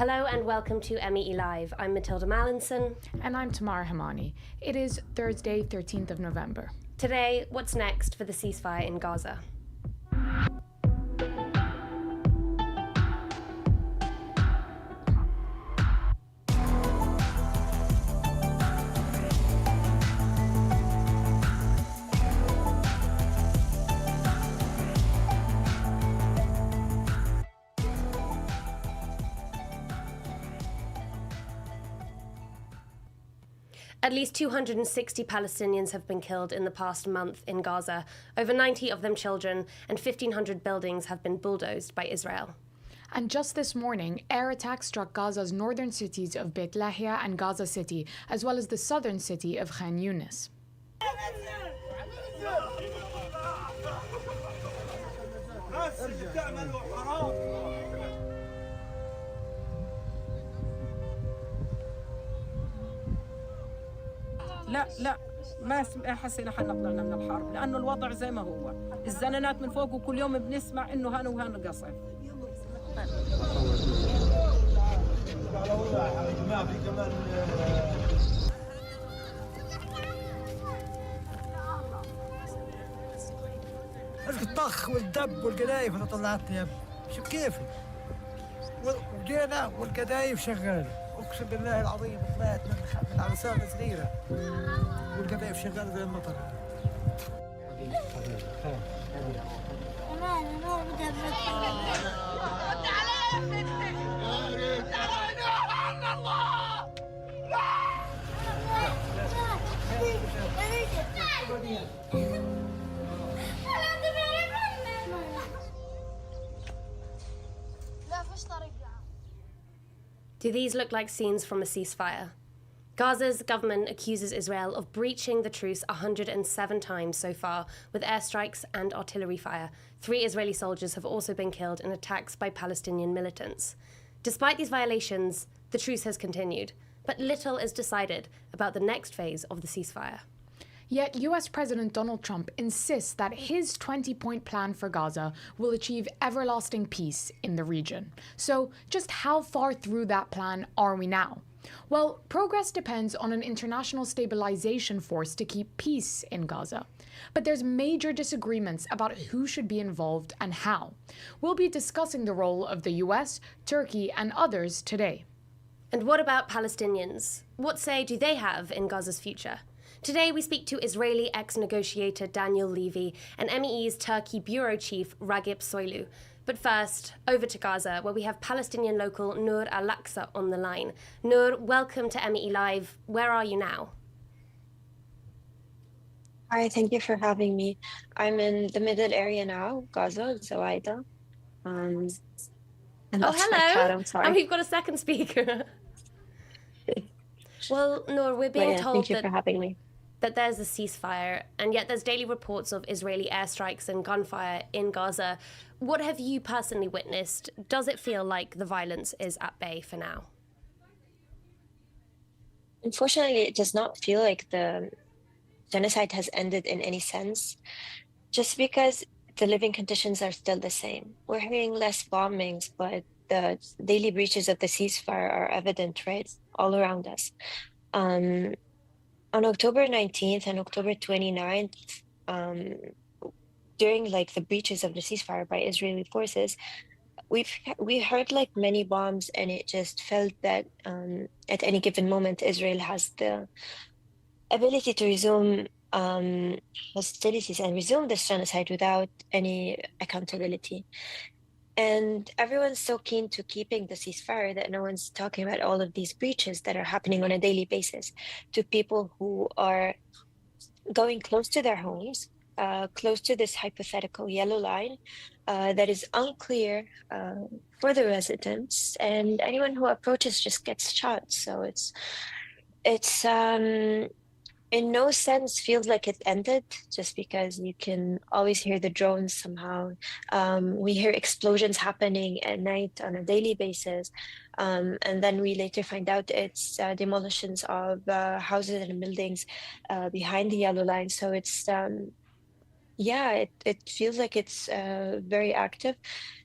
Hello and welcome to MEE Live. I'm Mathilda Mallinson. And I'm Tamara Himani. It is Thursday, 13th of November. Today, what's next for the ceasefire in Gaza? At least 260 Palestinians have been killed in the past month in Gaza, over 90 of them children, and 1,500 buildings have been bulldozed by Israel. And just this morning, air attacks struck Gaza's northern cities of Beit Lahia and Gaza City, as well as the southern city of Khan Yunis. لا ما حسينا حنا طلعنا من الحرب لانه الوضع زي ما هو الزنانات من فوق وكل يوم بنسمع انه هان وهان قصف الطخ والدب والقذايف اللي طلعتني يا ابني شو كيفي وجينا والقذايف شغاله اقسم بالله العظيم طلعت من عرسانه صغيره والقذايف شغاله زي المطر. Do these look like scenes from a ceasefire? Gaza's government accuses Israel of breaching the truce 107 times so far with airstrikes and artillery fire. 3 Israeli soldiers have also been killed in attacks by Palestinian militants. Despite these violations, the truce has continued, but little is decided about the next phase of the ceasefire. Yet US President Donald Trump insists that his 20-point plan for Gaza will achieve everlasting peace in the region. So just how far through that plan are we now? Well, progress depends on an international stabilization force to keep peace in Gaza. But there's major disagreements about who should be involved and how. We'll be discussing the role of the US, Turkey, and others today. And what about Palestinians? What say do they have in Gaza's future? Today, we speak to Israeli ex-negotiator Daniel Levy and MEE's Turkey bureau chief Ragip Soylu. But first, over to Gaza, where we have Palestinian local Nour Alsaqa on the line. Nour, welcome to MEE Live. Where are you now? Hi, thank you for having me. I'm in the middle area now, Gaza, Zawaida. And that's hello. my cat, I'm sorry. And we've got a second speaker. Well, Nour, we're being told thank you for having me. That there's a ceasefire, and yet there's daily reports of Israeli airstrikes and gunfire in Gaza. What have you personally witnessed? Does it feel like the violence is at bay for now? Unfortunately, it does not feel like the genocide has ended in any sense, just because the living conditions are still the same. We're hearing less bombings, but the daily breaches of the ceasefire are evident, right, all around us. On October 19th and October 29th, during like the breaches of the ceasefire by Israeli forces, we heard like many bombs, and it just felt that at any given moment, Israel has the ability to resume hostilities and resume this genocide without any accountability. And everyone's so keen to keeping the ceasefire that no one's talking about all of these breaches that are happening on a daily basis to people who are going close to their homes, close to this hypothetical yellow line that is unclear for the residents, and anyone who approaches just gets shot. So it's in no sense feels like it ended, just because you can always hear the drones somehow. We hear explosions happening at night on a daily basis. And then we later find out it's demolitions of houses and buildings behind the yellow line. So it's, it feels like it's very active,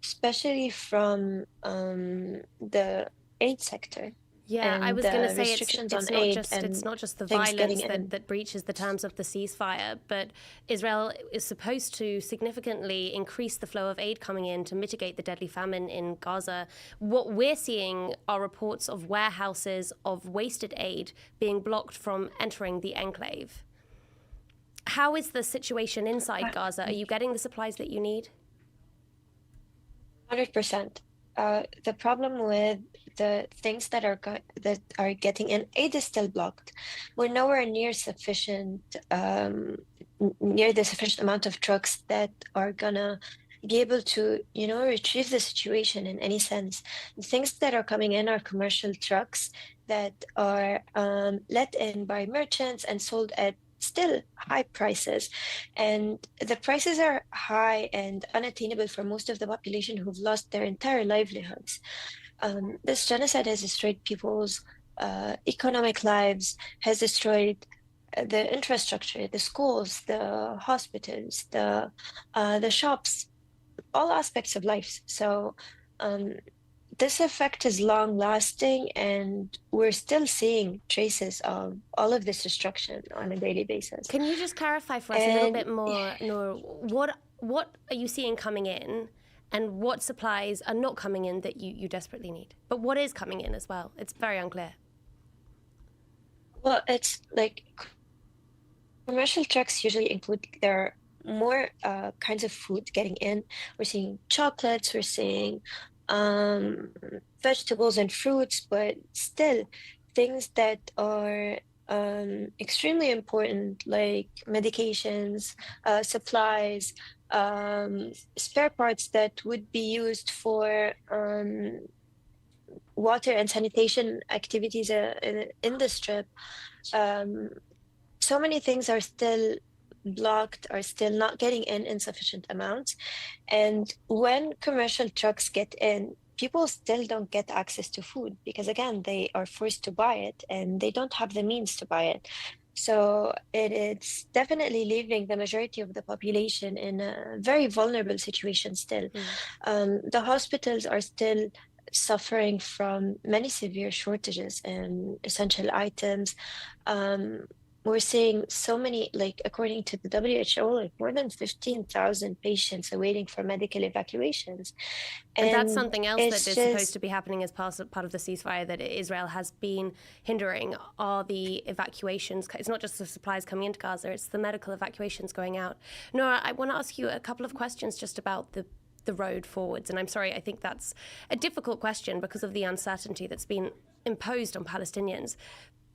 especially from the aid sector. Yeah, I And was going to the say restrictions on it's not aid just and it's not just the things getting violence in. that breaches the terms of the ceasefire, but Israel is supposed to significantly increase the flow of aid coming in to mitigate the deadly famine in Gaza. What we're seeing are reports of warehouses of wasted aid being blocked from entering the enclave. How is the situation inside Gaza? Are you getting the supplies that you need? 100%. The problem with the things that are getting in, aid is still blocked. We're nowhere near near the sufficient amount of trucks that are gonna be able to, retrieve the situation in any sense. The things that are coming in are commercial trucks that are let in by merchants and sold at still high prices, and the prices are high and unattainable for most of the population who've lost their entire livelihoods. This genocide has destroyed people's economic lives, has destroyed the infrastructure, the schools, the hospitals, the shops, all aspects of life. So this effect is long lasting, and we're still seeing traces of all of this destruction on a daily basis. Can you just clarify for us a little bit more, Nour? What are you seeing coming in, and what supplies are not coming in that you desperately need? But what is coming in as well? It's very unclear. Well, it's like commercial trucks usually include there are more kinds of food getting in. We're seeing chocolates, we're seeing vegetables and fruits, but still things that are extremely important, like medications, supplies, spare parts that would be used for water and sanitation activities in the strip. So many things are still blocked, are still not getting in sufficient amounts. And when commercial trucks get in, people still don't get access to food because, again, they are forced to buy it and they don't have the means to buy it. So it's definitely leaving the majority of the population in a very vulnerable situation still. The hospitals are still suffering from many severe shortages in essential items. We're seeing so many, like according to the WHO, like more than 15,000 patients are waiting for medical evacuations. And that's something else that is supposed to just be happening as part of the ceasefire that Israel has been hindering are the evacuations. It's not just the supplies coming into Gaza, it's the medical evacuations going out. Nour, I want to ask you a couple of questions just about the road forwards. And I'm sorry, I think that's a difficult question because of the uncertainty that's been imposed on Palestinians.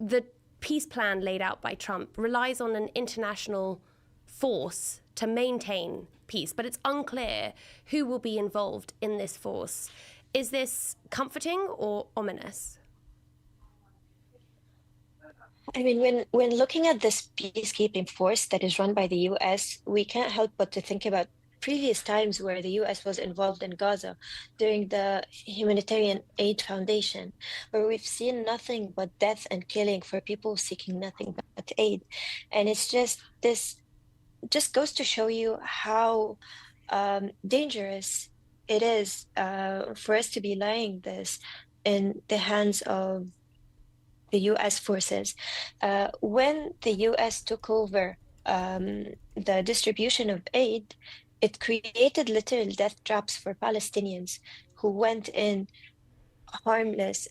The peace plan laid out by Trump relies on an international force to maintain peace, but it's unclear who will be involved in this force. Is this comforting or ominous? I mean, when looking at this peacekeeping force that is run by the US, we can't help but to think about previous times where the US was involved in Gaza during the Humanitarian Aid Foundation, where we've seen nothing but death and killing for people seeking nothing but aid. And it's just goes to show you how dangerous it is for us to be laying this in the hands of the US forces. When the US took over the distribution of aid, it created literal death traps for Palestinians who went in harmless,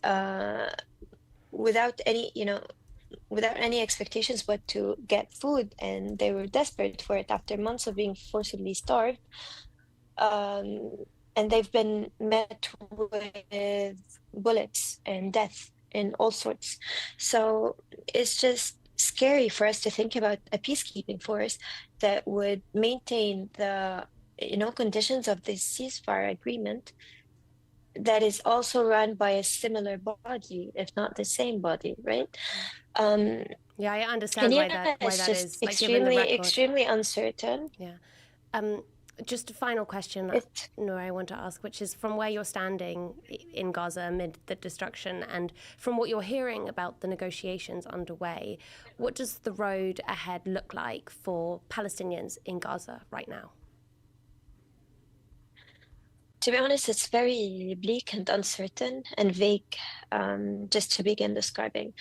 without any expectations but to get food, and they were desperate for it after months of being forcibly starved. And they've been met with bullets and death in all sorts. So it's just scary for us to think about a peacekeeping force that would maintain the conditions of this ceasefire agreement that is also run by a similar body, if not the same body, right? Yeah, I understand why that is just extremely uncertain. Yeah. Just a final question, Nour, I want to ask, which is from where you're standing in Gaza amid the destruction and from what you're hearing about the negotiations underway, what does the road ahead look like for Palestinians in Gaza right now? To be honest, it's very bleak and uncertain and vague, just to begin describing,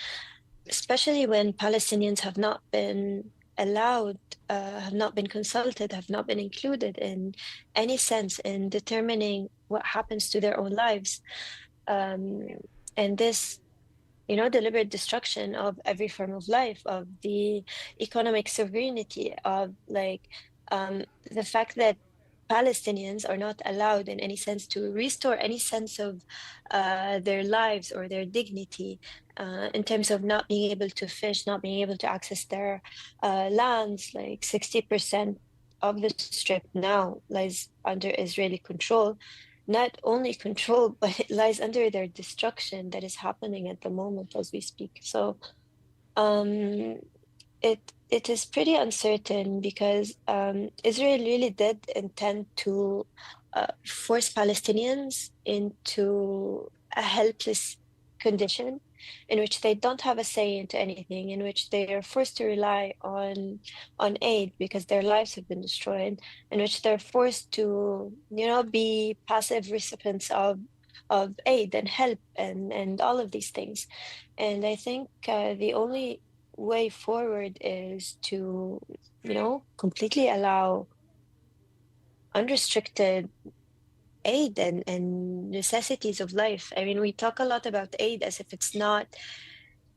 especially when Palestinians have not been allowed, have not been consulted, have not been included in any sense in determining what happens to their own lives. And this, deliberate destruction of every form of life, of the economic sovereignty, of the fact that Palestinians are not allowed in any sense to restore any sense of their lives or their dignity, in terms of not being able to fish, not being able to access their lands. Like 60% of the strip now lies under Israeli control. Not only control, but it lies under their destruction that is happening at the moment as we speak. So um, it is pretty uncertain because Israel really did intend to force Palestinians into a helpless condition in which they don't have a say into anything, in which they are forced to rely on aid because their lives have been destroyed, in which they're forced to, be passive recipients of aid and help and all of these things. And I think the only way forward is to, completely allow unrestricted aid and necessities of life. I mean, we talk a lot about aid as if it's not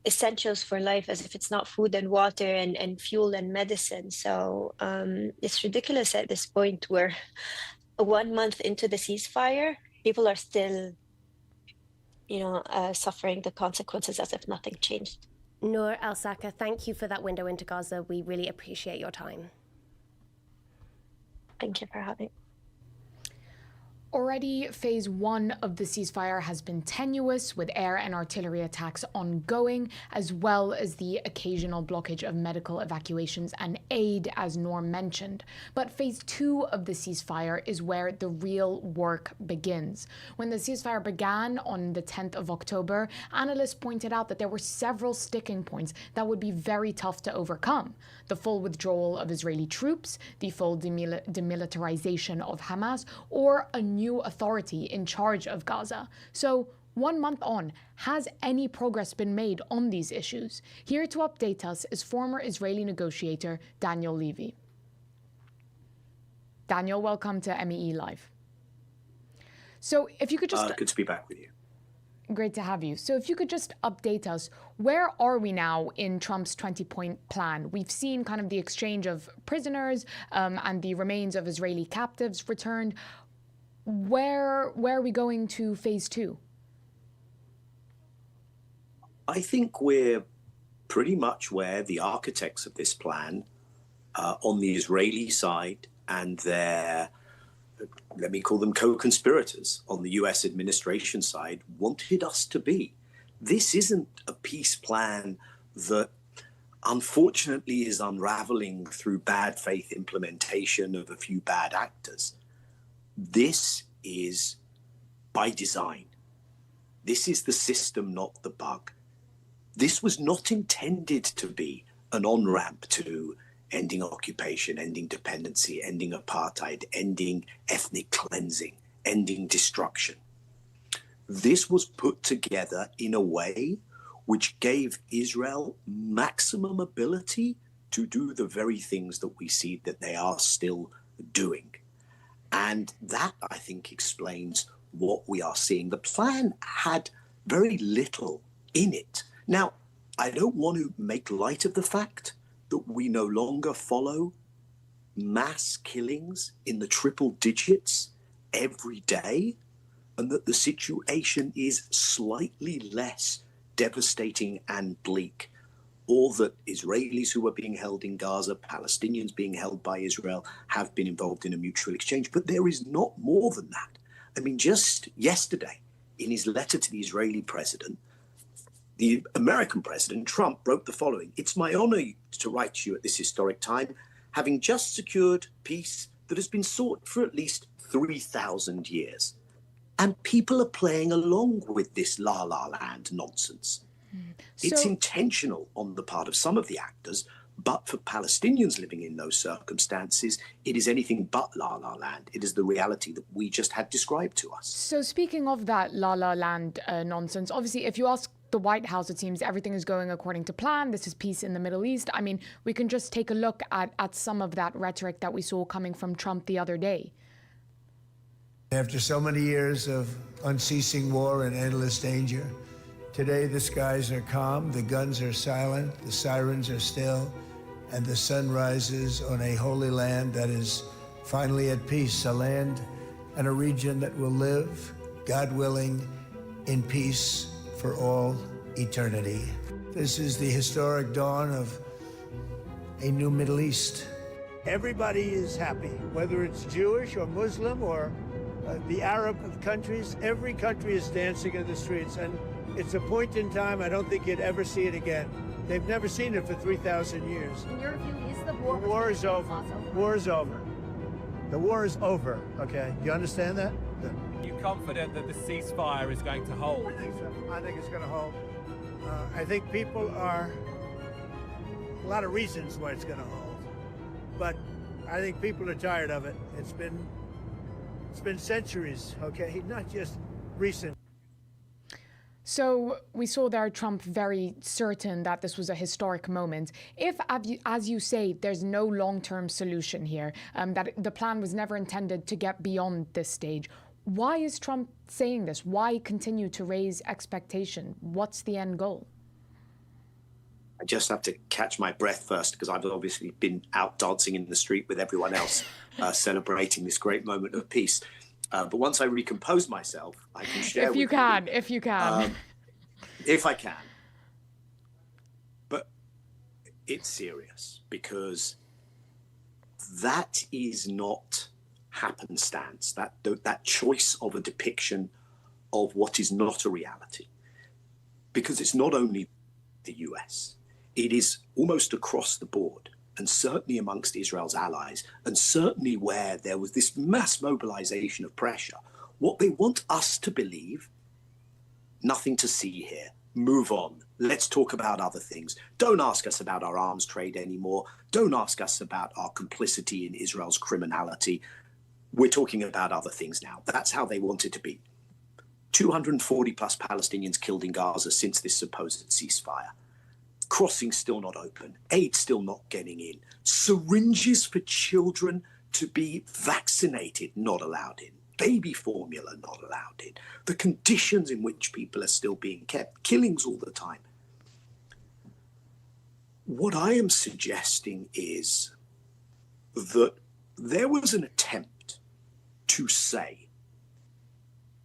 essentials for life, as if it's not food and water and fuel and medicine. So it's ridiculous at this point where 1 month into the ceasefire, people are still, suffering the consequences as if nothing changed. Nour Alsaqa, thank you for that window into Gaza. We really appreciate your time. Thank you for having me. Already, phase 1 of the ceasefire has been tenuous, with air and artillery attacks ongoing, as well as the occasional blockage of medical evacuations and aid, as Nour mentioned. But phase 2 of the ceasefire is where the real work begins. When the ceasefire began on the 10th of October, analysts pointed out that there were several sticking points that would be very tough to overcome. The full withdrawal of Israeli troops, the full demilitarization of Hamas, or a new authority in charge of Gaza. So, 1 month on, has any progress been made on these issues? Here to update us is former Israeli negotiator Daniel Levy. Daniel, welcome to MEE Live. So, if you could just... Good to be back with you. Great to have you. So if you could just update us, where are we now in Trump's 20-point plan? We've seen kind of the exchange of prisoners and the remains of Israeli captives returned. Where are we going to phase 2? I think we're pretty much where the architects of this plan on the Israeli side and their, let me call them co-conspirators on the US administration side, wanted us to be. This isn't a peace plan that unfortunately is unraveling through bad faith implementation of a few bad actors. This is by design. This is the system, not the bug. This was not intended to be an on-ramp to ending occupation, ending dependency, ending apartheid, ending ethnic cleansing, ending destruction. This was put together in a way which gave Israel maximum ability to do the very things that we see that they are still doing. And that, I think, explains what we are seeing. The plan had very little in it. Now, I don't want to make light of the fact that we no longer follow mass killings in the triple digits every day, and that the situation is slightly less devastating and bleak, or that Israelis who are being held in Gaza, Palestinians being held by Israel, have been involved in a mutual exchange. But there is not more than that. I mean, just yesterday, in his letter to the Israeli president, the American president, Trump, wrote the following: "It's my honor to write to you at this historic time, having just secured peace that has been sought for at least 3,000 years. And people are playing along with this la-la land nonsense. It's intentional on the part of some of the actors, But for Palestinians living in those circumstances, it is anything but la la land. It is the reality that we just had described to us. So speaking of that la la land nonsense, obviously, if you ask the White House, it seems everything is going according to plan. This is peace in the Middle East. I mean, we can just take a look at some of that rhetoric that we saw coming from Trump the other day. After so many years of unceasing war and endless danger, today the skies are calm, the guns are silent, the sirens are still, and the sun rises on a holy land that is finally at peace, a land and a region that will live, God willing, in peace for all eternity. This is the historic dawn of a new Middle East. Everybody is happy, whether it's Jewish or Muslim or the Arab countries. Every country is dancing in the streets, and it's a point in time I don't think you'd ever see it again. They've never seen it for 3,000 years. In your view, is the war? The war is over. War is over. The war is over, okay? You understand that? Are you confident that the ceasefire is going to hold? I think so. I think it's going to hold. I think people are... A lot of reasons why it's going to hold. But I think people are tired of it. It's been centuries, okay? Not just recent. So we saw there Trump very certain that this was a historic moment. If, as you say, there's no long-term solution here, that the plan was never intended to get beyond this stage, why is Trump saying this? Why continue to raise expectation? What's the end goal? I just have to catch my breath first, because I've obviously been out dancing in the street with everyone else, celebrating this great moment of peace. But once I recompose myself, I can share if you can. If I can. But it's serious, because that is not happenstance, that choice of a depiction of what is not a reality. Because it's not only the US, it is almost across the board, and certainly amongst Israel's allies, and certainly where there was this mass mobilization of pressure. What they want us to believe, nothing to see here, move on, let's talk about other things. Don't ask us about our arms trade anymore. Don't ask us about our complicity in Israel's criminality. We're talking about other things now. That's how they want it to be. 240 plus Palestinians killed in Gaza since this supposed ceasefire. Crossings still not open, aid still not getting in, syringes for children to be vaccinated not allowed in, baby formula not allowed in, the conditions in which people are still being kept, killings all the time. What I am suggesting is that there was an attempt to say,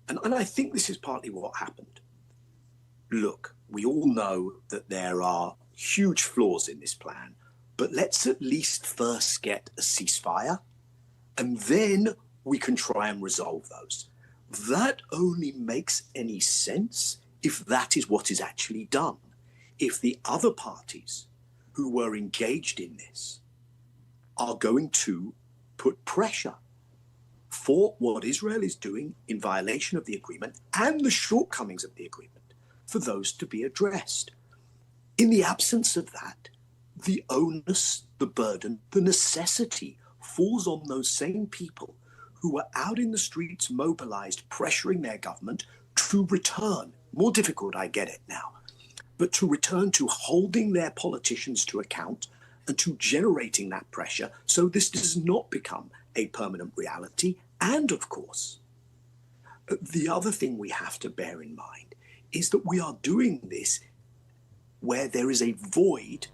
and I think this is partly what happened. Look, we all know that there are huge flaws in this plan, but let's at least first get a ceasefire, and then we can try and resolve those. That only makes any sense if that is what is actually done. If the other parties who were engaged in this are going to put pressure for what Israel is doing in violation of the agreement and the shortcomings of the agreement, for those to be addressed. In the absence of that, the onus, the burden, the necessity falls on those same people who were out in the streets mobilized, pressuring their government to return. More difficult, I get it now, but to return to holding their politicians to account and to generating that pressure so this does not become a permanent reality. And of course, the other thing we have to bear in mind is that we are doing this where there is a void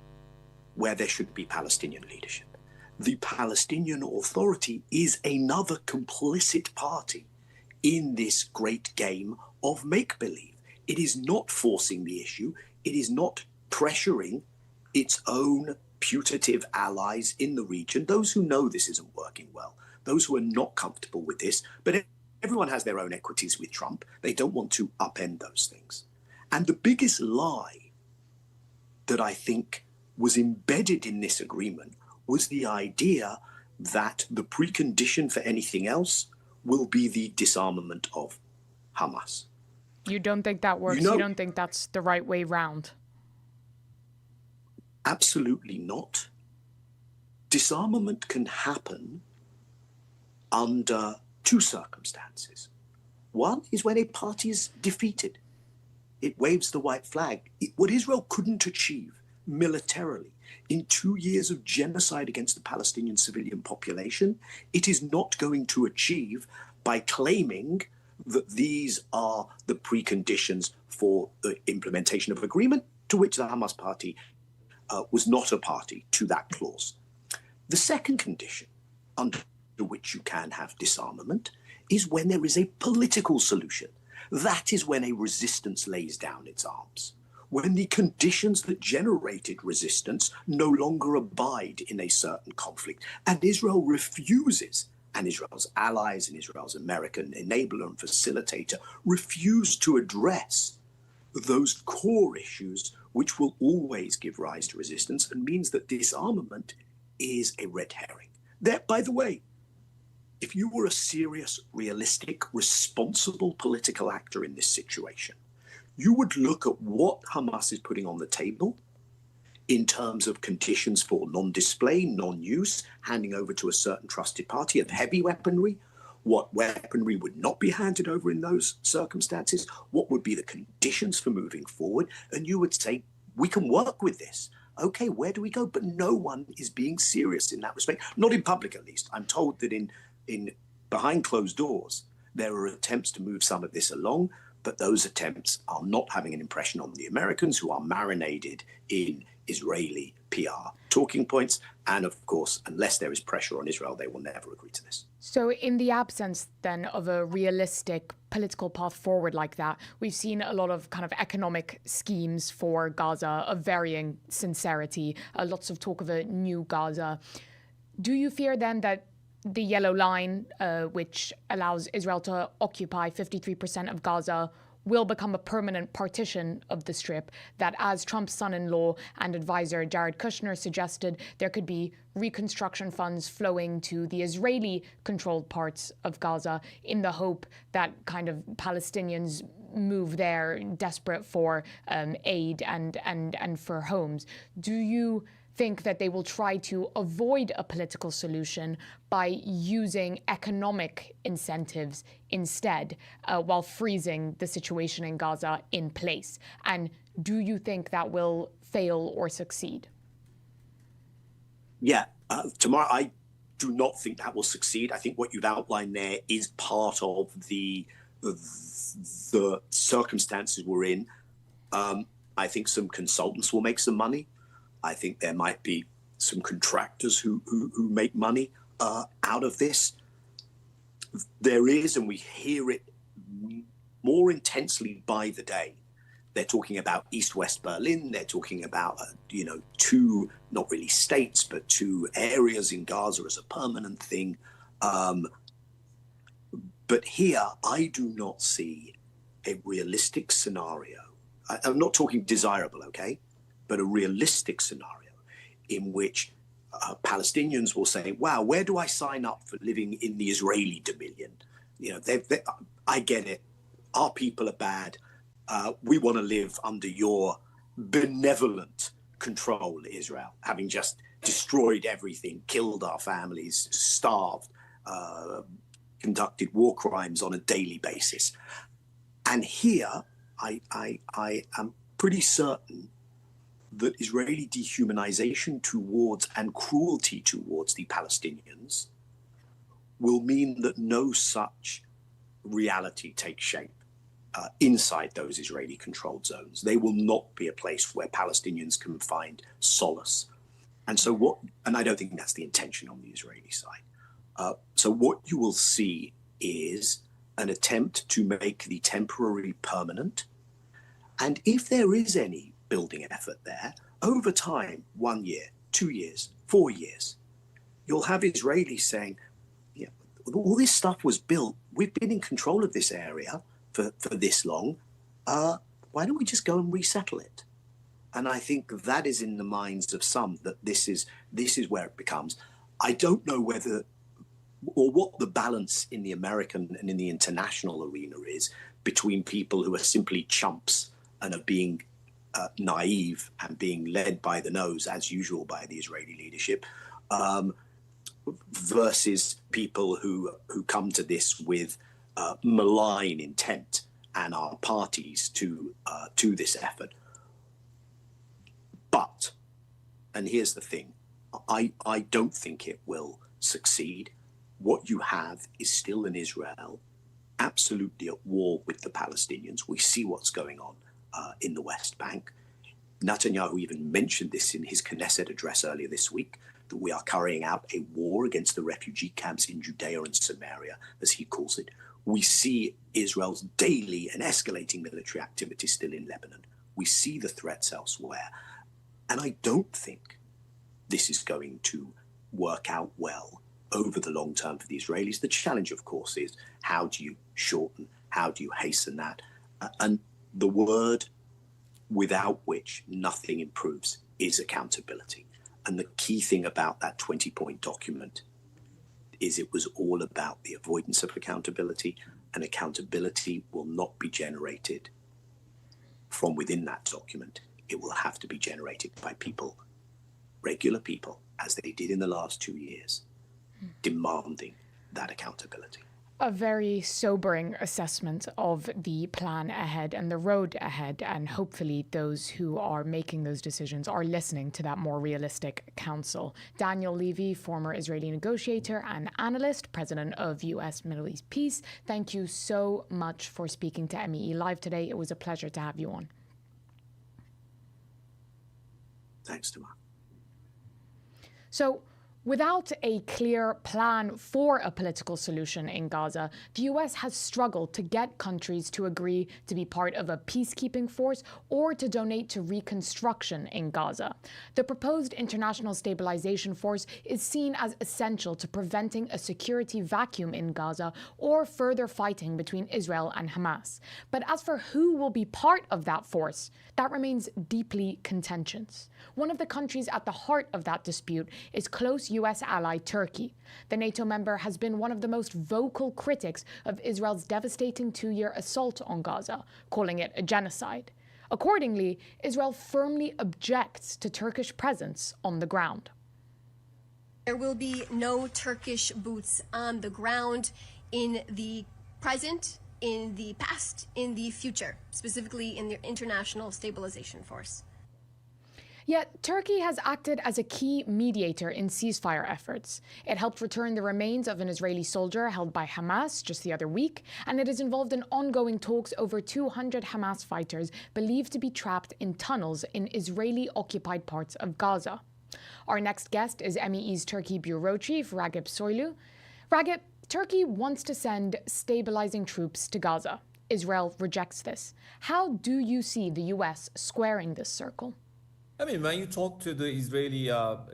where there should be Palestinian leadership. The Palestinian Authority is another complicit party in this great game of make-believe. It is not forcing the issue. It is not pressuring its own putative allies in the region, those who know this isn't working well, those who are not comfortable with this, but everyone has their own equities with Trump. They don't want to upend those things. And the biggest lie that I think was embedded in this agreement was the idea that the precondition for anything else will be the disarmament of Hamas. You don't think that works? You don't think that's the right way round? Absolutely not. Disarmament can happen under two circumstances. One is when a party is defeated. It waves the white flag. What Israel couldn't achieve militarily in 2 years of genocide against the Palestinian civilian population, it is not going to achieve by claiming that these are the preconditions for the implementation of agreement, to which the Hamas party was not a party to that clause. The second condition under which you can have disarmament is when there is a political solution. That is when a resistance lays down its arms. When the conditions that generated resistance no longer abide in a certain conflict, and Israel refuses, and Israel's allies and Israel's American enabler and facilitator refuse to address those core issues which will always give rise to resistance and means that disarmament is a red herring. That, by the way, if you were a serious, realistic, responsible political actor in this situation, you would look at what Hamas is putting on the table in terms of conditions for non-display, non-use, handing over to a certain trusted party of heavy weaponry, what weaponry would not be handed over in those circumstances, what would be the conditions for moving forward, and you would say, we can work with this. Okay, where do we go? But no one is being serious in that respect, not in public at least. I'm told that in behind closed doors, there are attempts to move some of this along, but those attempts are not having an impression on the Americans, who are marinated in Israeli PR talking points. And of course, unless there is pressure on Israel, they will never agree to this. So in the absence then of a realistic political path forward like that, we've seen a lot of kind of economic schemes for Gaza of varying sincerity, lots of talk of a new Gaza. Do you fear then that the yellow line, which allows Israel to occupy 53% of Gaza, will become a permanent partition of the Strip, that as Trump's son-in-law and advisor Jared Kushner suggested, there could be reconstruction funds flowing to the Israeli-controlled parts of Gaza in the hope that kind of Palestinians move there desperate for aid and for homes? Do you think that they will try to avoid a political solution by using economic incentives instead, while freezing the situation in Gaza in place? And do you think that will fail or succeed? Yeah, Tamara, I do not think that will succeed. I think what you've outlined there is part of the circumstances we're in. I think some consultants will make some money. I think there might be some contractors who make money out of this. There is, and we hear it more intensely by the day. They're talking about East-West Berlin. They're talking about, two, not really states, but two areas in Gaza as a permanent thing. But here, I do not see a realistic scenario. I'm not talking desirable, okay? But a realistic scenario in which Palestinians will say, wow, where do I sign up for living in the Israeli dominion? I get it. Our people are bad. We want to live under your benevolent control, Israel, having just destroyed everything, killed our families, starved, conducted war crimes on a daily basis. And here, I am pretty certain that Israeli dehumanization towards and cruelty towards the Palestinians will mean that no such reality takes shape inside those Israeli-controlled zones. They will not be a place where Palestinians can find solace. And I don't think that's the intention on the Israeli side. So what you will see is an attempt to make the temporary permanent. And if there is any building effort there, over time, 1 year, 2 years, 4 years, you'll have Israelis saying, yeah, all this stuff was built. We've been in control of this area for this long. Why don't we just go and resettle it? And I think that is in the minds of some, that this is where it becomes. I don't know whether or what the balance in the American and in the international arena is between people who are simply chumps and are being naive and being led by the nose, as usual, by the Israeli leadership, versus people who come to this with malign intent and are parties to this effort. But, and here's the thing, I don't think it will succeed. What you have is still an Israel absolutely at war with the Palestinians. We see what's going on in the West Bank. Netanyahu even mentioned this in his Knesset address earlier this week, that we are carrying out a war against the refugee camps in Judea and Samaria, as he calls it. We see Israel's daily and escalating military activity still in Lebanon. We see the threats elsewhere. And I don't think this is going to work out well over the long term for the Israelis. The challenge, of course, is how do you shorten, how do you hasten that? And the word without which nothing improves is accountability. And the key thing about that 20-point document is it was all about the avoidance of accountability, and accountability will not be generated from within that document. It will have to be generated by people, regular people, as they did in the last 2 years, demanding that accountability. A very sobering assessment of the plan ahead and the road ahead, and hopefully those who are making those decisions are listening to that more realistic counsel. Daniel Levy, former Israeli negotiator and analyst, president of US Middle East Peace, thank you so much for speaking to MEE Live today. It was a pleasure to have you on. Thanks, Tamara. So, without a clear plan for a political solution in Gaza, the US has struggled to get countries to agree to be part of a peacekeeping force or to donate to reconstruction in Gaza. The proposed international stabilization force is seen as essential to preventing a security vacuum in Gaza or further fighting between Israel and Hamas. But as for who will be part of that force, that remains deeply contentious. One of the countries at the heart of that dispute is close US ally Turkey. The NATO member has been one of the most vocal critics of Israel's devastating 2-year assault on Gaza, calling it a genocide. Accordingly, Israel firmly objects to Turkish presence on the ground. There will be no Turkish boots on the ground in the present, in the past, in the future, specifically in the International Stabilization Force. Yet, Turkey has acted as a key mediator in ceasefire efforts. It helped return the remains of an Israeli soldier held by Hamas just the other week, and it is involved in ongoing talks over 200 Hamas fighters believed to be trapped in tunnels in Israeli-occupied parts of Gaza. Our next guest is MEE's Turkey Bureau Chief, Ragip Soylu. Ragip, Turkey wants to send stabilizing troops to Gaza. Israel rejects this. How do you see the US squaring this circle? I mean, when you talk to the Israeli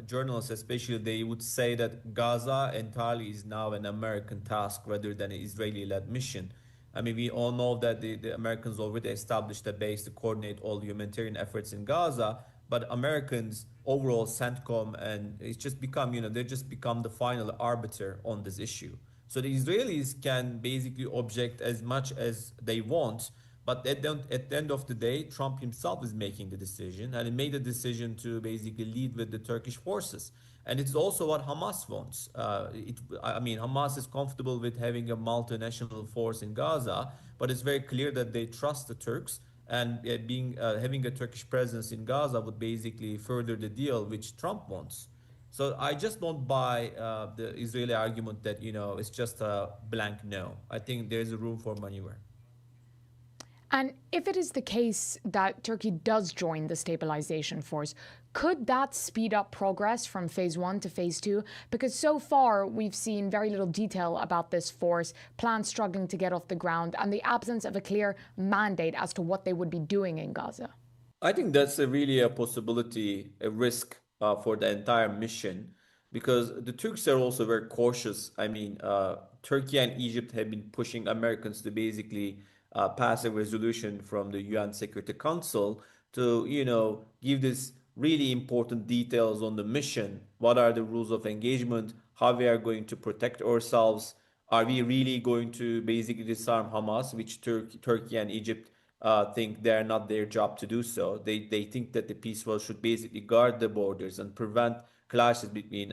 journalists, especially, they would say that Gaza entirely is now an American task rather than an Israeli-led mission. I mean, we all know that the Americans already established a base to coordinate all the humanitarian efforts in Gaza, but Americans overall, CENTCOM, and it's just become, they just become the final arbiter on this issue. So the Israelis can basically object as much as they want, but at the end of the day, Trump himself is making the decision, and he made the decision to basically lead with the Turkish forces. And it's also what Hamas wants. Hamas is comfortable with having a multinational force in Gaza, but it's very clear that they trust the Turks, and having a Turkish presence in Gaza would basically further the deal which Trump wants. So I just don't buy the Israeli argument that, it's just a blank no. I think there's a room for maneuver. And if it is the case that Turkey does join the stabilization force, could that speed up progress from phase 1 to phase 2? Because so far, we've seen very little detail about this force, plans struggling to get off the ground, and the absence of a clear mandate as to what they would be doing in Gaza. I think that's really a possibility, a risk for the entire mission, because the Turks are also very cautious. I mean, Turkey and Egypt have been pushing Americans to basically pass a resolution from the UN Security Council to, give this really important details on the mission. What are the rules of engagement? How we are going to protect ourselves? Are we really going to basically disarm Hamas, which Turkey and Egypt think they're not their job to do so. They think that the peace force should basically guard the borders and prevent clashes between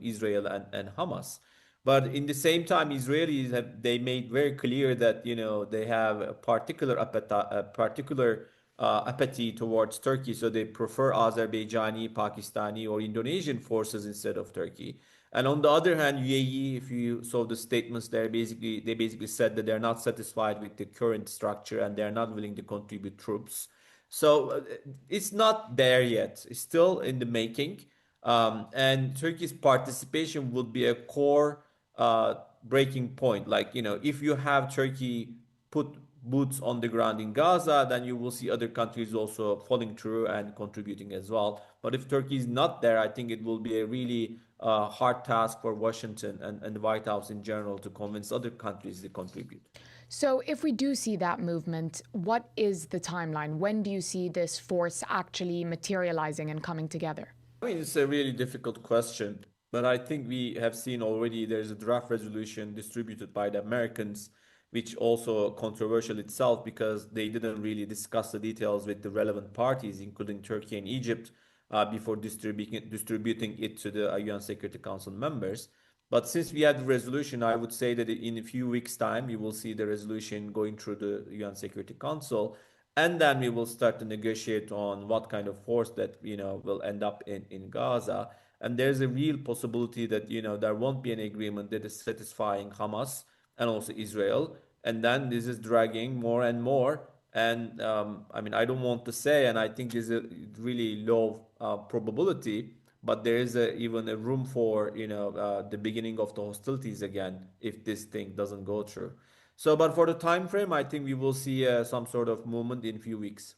Israel and Hamas. But in the same time, Israelis they made very clear that they have a particular apathy towards Turkey, so they prefer Azerbaijani, Pakistani, or Indonesian forces instead of Turkey. And on the other hand, UAE, if you saw the statements there, they basically said that they're not satisfied with the current structure and they're not willing to contribute troops. So it's not there yet. It's still in the making. And Turkey's participation would be a core breaking point. Like, if you have Turkey put boots on the ground in Gaza, then you will see other countries also following through and contributing as well. But if Turkey is not there, I think it will be a really hard task for Washington and the White House in general to convince other countries to contribute. So if we do see that movement, what is the timeline? When do you see this force actually materializing and coming together? I mean, it's a really difficult question, but I think we have seen already there's a draft resolution distributed by the Americans, which also controversial itself because they didn't really discuss the details with the relevant parties, including Turkey and Egypt, before distributing it to the UN Security Council members. But since we had the resolution, I would say that in a few weeks' time, we will see the resolution going through the UN Security Council, and then we will start to negotiate on what kind of force that will end up in Gaza. And there's a real possibility that there won't be an agreement that is satisfying Hamas and also Israel, and then this is dragging more and more. And I mean, I don't want to say, and I think there's a really low probability, but there is even a room for the beginning of the hostilities again if this thing doesn't go through. So, but for the time frame, I think we will see some sort of movement in a few weeks.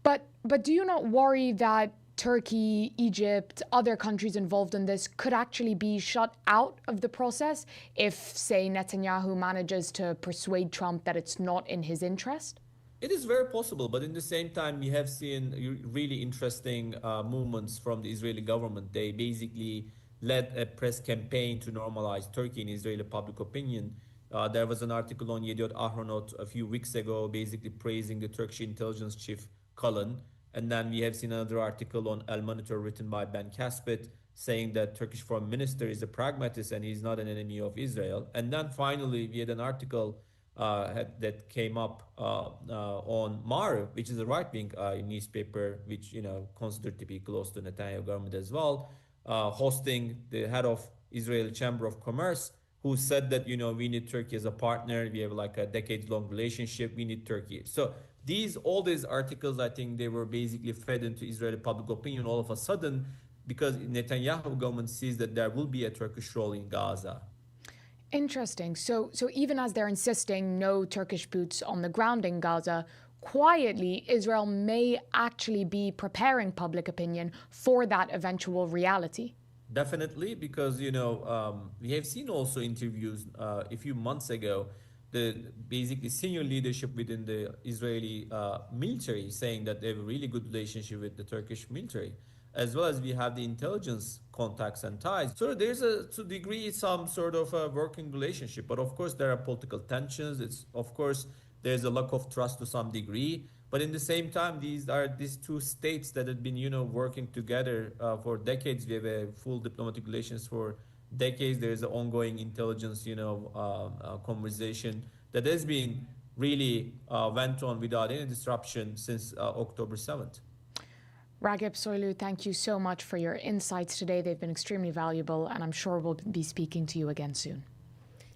But do you not worry that Turkey, Egypt, other countries involved in this could actually be shut out of the process if, say, Netanyahu manages to persuade Trump that it's not in his interest? It is very possible, but in the same time, we have seen really interesting movements from the Israeli government. They basically led a press campaign to normalize Turkey in Israeli public opinion. There was an article on Yediot Ahronot a few weeks ago, basically praising the Turkish intelligence chief, Cullen. And then we have seen another article on Al Monitor written by Ben Caspit saying that Turkish foreign minister is a pragmatist and he's not an enemy of Israel. And then finally, we had an article that came up on Mar, which is a right-wing newspaper, which considered to be close to Netanyahu government as well, hosting the head of Israeli Chamber of Commerce, who said that we need Turkey as a partner. We have like a decades-long relationship. We need Turkey. So all these articles, I think they were basically fed into Israeli public opinion all of a sudden because Netanyahu government sees that there will be a Turkish role in Gaza. Interesting. So even as they're insisting no Turkish boots on the ground in Gaza, quietly, Israel may actually be preparing public opinion for that eventual reality. Definitely, because, we have seen also interviews a few months ago, the basically senior leadership within the Israeli military saying that they have a really good relationship with the Turkish military, as well as we have the intelligence contacts and ties. So there's to a degree some sort of a working relationship, but of course there are political tensions. There's a lack of trust to some degree, but in the same time, these two states that have been, working together for decades. We have a full diplomatic relations for decades. There's an ongoing intelligence, conversation that has been really went on without any disruption since October 7th. Ragip Soylu, thank you so much for your insights today. They've been extremely valuable, and I'm sure we'll be speaking to you again soon.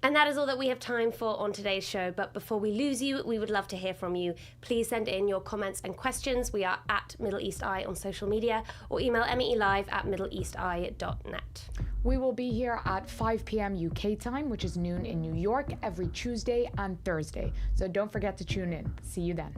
And that is all that we have time for on today's show. But before we lose you, we would love to hear from you. Please send in your comments and questions. We are at Middle East Eye on social media, or email meelive@middleeasteye.net. We will be here at 5 p.m. UK time, which is noon in New York, every Tuesday and Thursday. So don't forget to tune in. See you then.